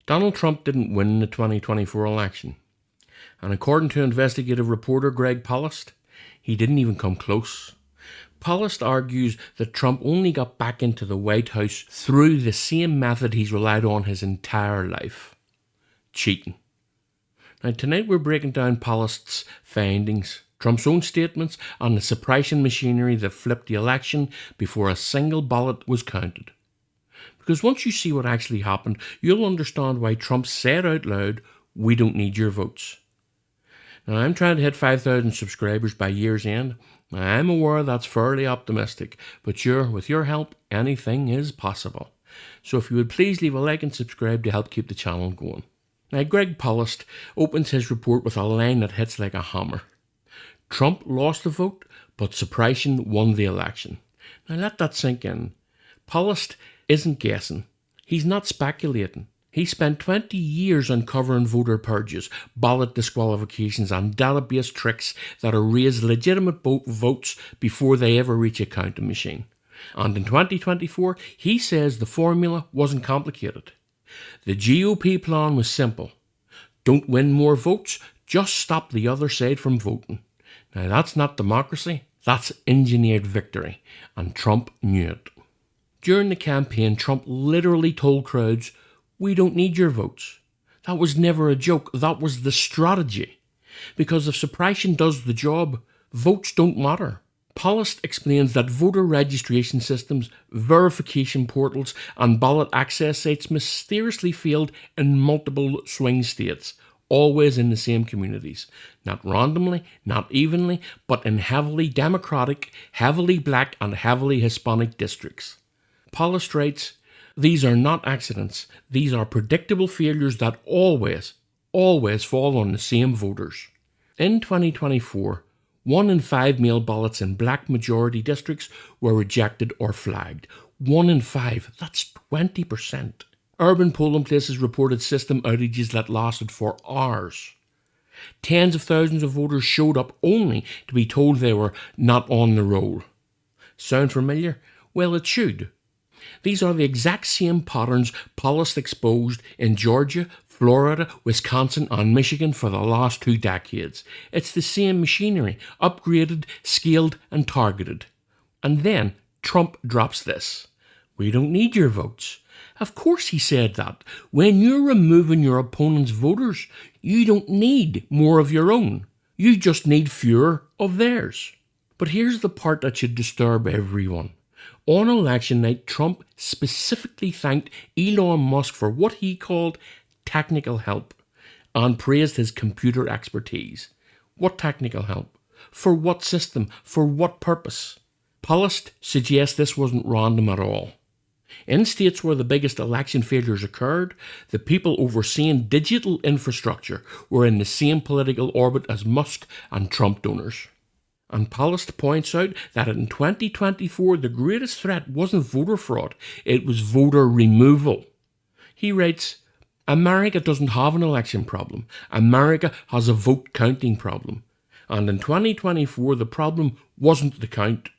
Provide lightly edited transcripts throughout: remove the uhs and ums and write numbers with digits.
Donald Trump didn't win the 2024 election, and according to investigative reporter Greg Palast, he didn't even come close. Palast argues that Trump only got back into the White House through the same method he's relied on his entire life: cheating. Now, tonight we're breaking down Palast's findings, Trump's own statements, and the suppression machinery that flipped the election before a single ballot was counted. Because once you see what actually happened, you'll understand why Trump said out loud, "We don't need your votes." Now, I'm trying to hit 5,000 subscribers by year's end. Now, I'm aware that's fairly optimistic, but sure, with your help, anything is possible. So if you would please leave a like and subscribe to help keep the channel going. Now, Greg Palast opens his report with a line that hits like a hammer. Trump lost the vote, but suppression won the election. Now, let that sink in. Palast isn't guessing. He's not speculating. He spent 20 years uncovering voter purges, ballot disqualifications, and database tricks that erase legitimate votes before they ever reach a counting machine. And in 2024, he says the formula wasn't complicated. The GOP plan was simple. Don't win more votes, just stop the other side from voting. Now, that's not democracy, that's engineered victory, and Trump knew it. During the campaign, Trump literally told crowds, "We don't need your votes." That was never a joke, that was the strategy. Because if suppression does the job, votes don't matter. Palast explains that voter registration systems, verification portals, and ballot access sites mysteriously failed in multiple swing states, always in the same communities. Not randomly, not evenly, but in heavily Democratic, heavily Black, and heavily Hispanic districts. Palast writes, "These are not accidents. These are predictable failures that always fall on the same voters." In 2024, 1 in 5 mail ballots in Black majority districts were rejected or flagged. 1 in 5, that's 20%. Urban polling places reported system outages that lasted for hours. Tens of thousands of voters showed up only to be told they were not on the roll. Sound familiar? Well, it should. These are the exact same patterns Palast exposed in Georgia, Florida, Wisconsin, and Michigan for the last 2 decades. It's the same machinery, upgraded, scaled, and targeted. And then Trump drops this: "We don't need your votes." Of course he said that. When you're removing your opponent's voters, you don't need more of your own. You just need fewer of theirs. But here's the part that should disturb everyone. On election night, Trump specifically thanked Elon Musk for what he called technical help and praised his computer expertise. What technical help? For what system? For what purpose? Palast suggests this wasn't random at all. In states where the biggest election failures occurred, the people overseeing digital infrastructure were in the same political orbit as Musk and Trump donors. And Palast points out that in 2024, the greatest threat wasn't voter fraud, it was voter removal. He writes, "America doesn't have an election problem. America has a vote counting problem. And in 2024, the problem wasn't the count.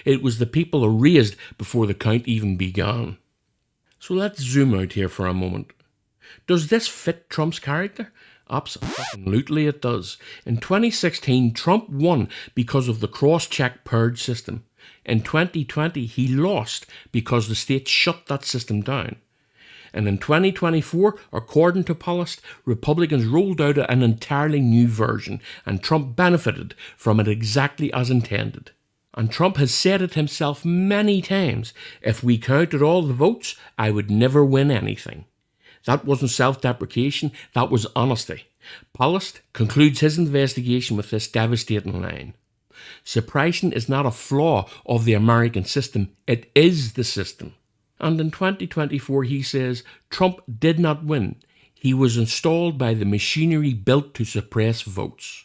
It was the people erased before the count even began." So let's zoom out here for a moment. Does this fit Trump's character? Absolutely it does. In 2016, Trump won because of the cross-check purge system. In 2020, he lost because the states shut that system down. And in 2024, according to Palast, Republicans rolled out an entirely new version, and Trump benefited from it exactly as intended. And Trump has said it himself many times: "If we counted all the votes, I would never win anything." That wasn't self-deprecation, that was honesty. Palast concludes his investigation with this devastating line: "Suppression is not a flaw of the American system, it is the system." And in 2024 he says Trump did not win. He was installed by the machinery built to suppress votes.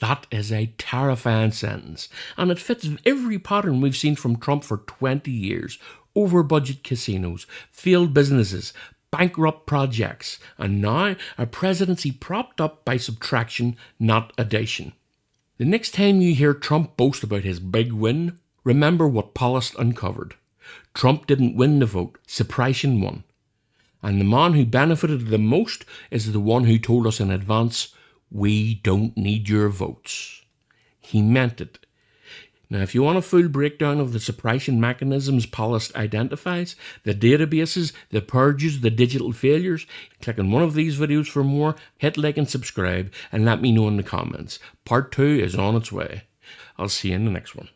That is a terrifying sentence, and it fits every pattern we've seen from Trump for 20 years. Over-budget casinos, failed businesses, bankrupt projects, and now a presidency propped up by subtraction, not addition. The next time you hear Trump boast about his big win, remember what Palast uncovered. Trump didn't win the vote, suppression won. And the man who benefited the most is the one who told us in advance, we don't need your votes. He meant it. Now, if you want a full breakdown of the suppression mechanisms Palast identifies, the databases, the purges, the digital failures, click on one of these videos for more, hit like and subscribe, and let me know in the comments. Part 2 is on its way. I'll see you in the next one.